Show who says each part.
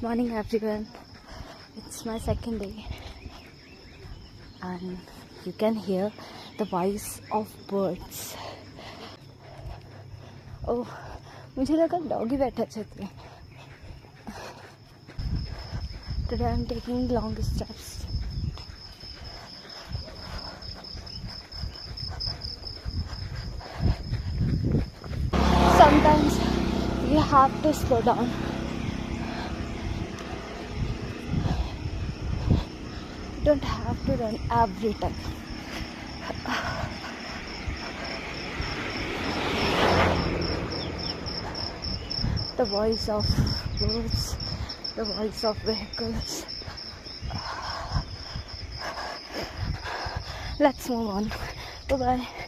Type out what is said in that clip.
Speaker 1: Morning everyone. It's my second day and you can hear the voice of birds. Oh, मुझे लगा doggy बैठा छत पे. Today I'm taking long steps. Sometimes you have to slow down. You don't have to run every time. The voice of birds, the voice of vehicles. Let's move on. Bye bye.